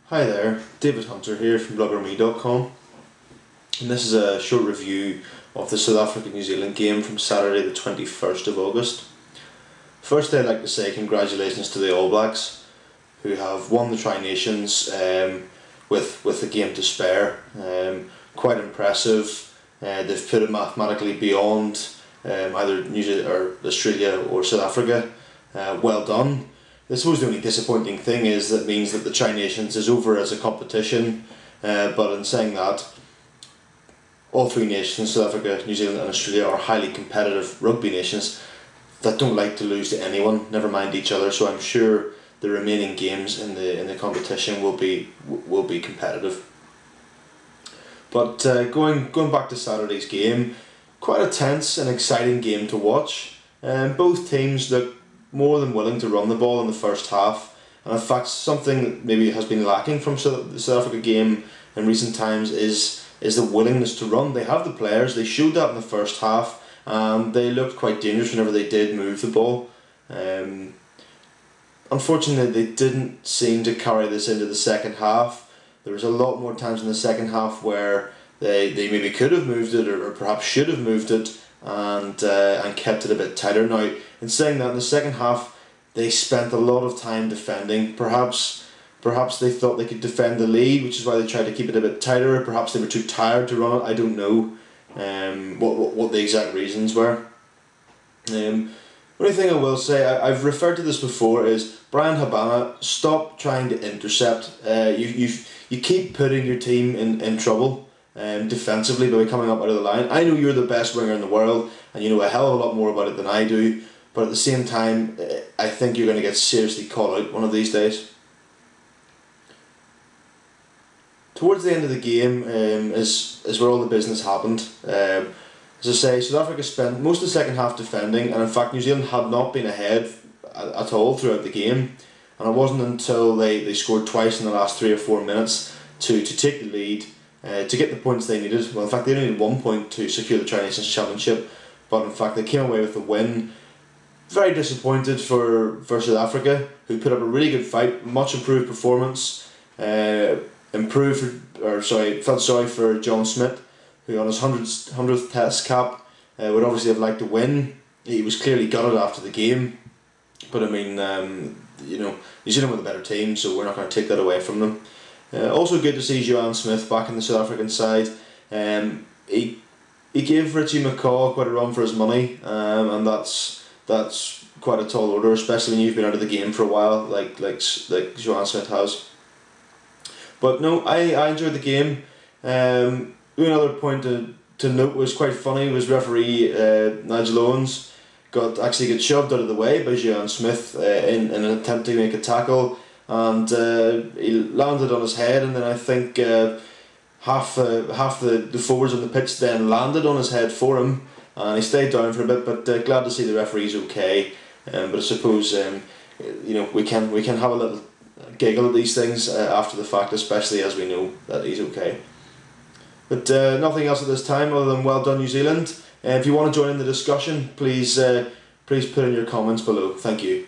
Hi there, David Hunter here from bloggerme.com, and this is a short review of the South Africa-New Zealand game from Saturday the 21st of August. Firstly, I'd like to say congratulations to the All Blacks, who have won the Tri-Nations with the game to spare. Quite impressive. They've put it mathematically beyond either New Zealand or Australia or South Africa. Well done. I suppose the only disappointing thing is that means that the Tri-Nations is over as a competition, but in saying that, all three nations, South Africa, New Zealand and Australia, are highly competitive rugby nations that don't like to lose to anyone, never mind each other, so I'm sure the remaining games in the competition will be competitive. But going back to Saturday's game, quite a tense and exciting game to watch. Both teams look more than willing to run the ball in the first half, and in fact something that maybe has been lacking from the South Africa game in recent times is the willingness to run. They have the players, they showed that in the first half, and they looked quite dangerous whenever they did move the ball. Unfortunately, they didn't seem to carry this into the second half. There was a lot more times in the second half where they maybe could have moved it, or perhaps should have moved it, and kept it a bit tighter. Now, in saying that, in the second half they spent a lot of time defending. Perhaps they thought they could defend the lead, which is why they tried to keep it a bit tighter. Perhaps they were too tired to run it. I don't know what the exact reasons were. Only thing I will say, I've referred to this before, is Bryan Habana, stop trying to intercept. You keep putting your team in trouble defensively by coming up out of the line. I know you're the best winger in the world and you know a hell of a lot more about it than I do, but at the same time I think you're going to get seriously caught out one of these days. Towards the end of the game is where all the business happened. As I say, South Africa spent most of the second half defending, and in fact New Zealand had not been ahead at all throughout the game, and it wasn't until they scored twice in the last 3 or 4 minutes to take the lead, to get the points they needed. Well, in fact they only needed 1 point to secure the Tri-Nations Championship, but in fact they came away with the win. Very disappointed for South Africa, who put up a really good fight, much improved performance. Felt sorry for John Smith, who on his 100th Test cap would obviously have liked to win. He was clearly gutted after the game, but I mean, New Zealand were the better team, so we're not going to take that away from them. Also good to see Johan Smith back in the South African side. He gave Richie McCaw quite a run for his money, and that's quite a tall order, especially when you've been out of the game for a while, like Johan Smith has. But no, I enjoyed the game. Another point to note was quite funny was referee Nigel Owens got shoved out of the way by Johan Smith in an attempt to make a tackle, and he landed on his head, and then I think half the forwards on the pitch then landed on his head for him, and he stayed down for a bit. But glad to see the referee's okay. But I suppose we can have a little giggle at these things after the fact, especially as we know that he's okay. But nothing else at this time other than well done New Zealand. If you want to join in the discussion, please put in your comments below. Thank you.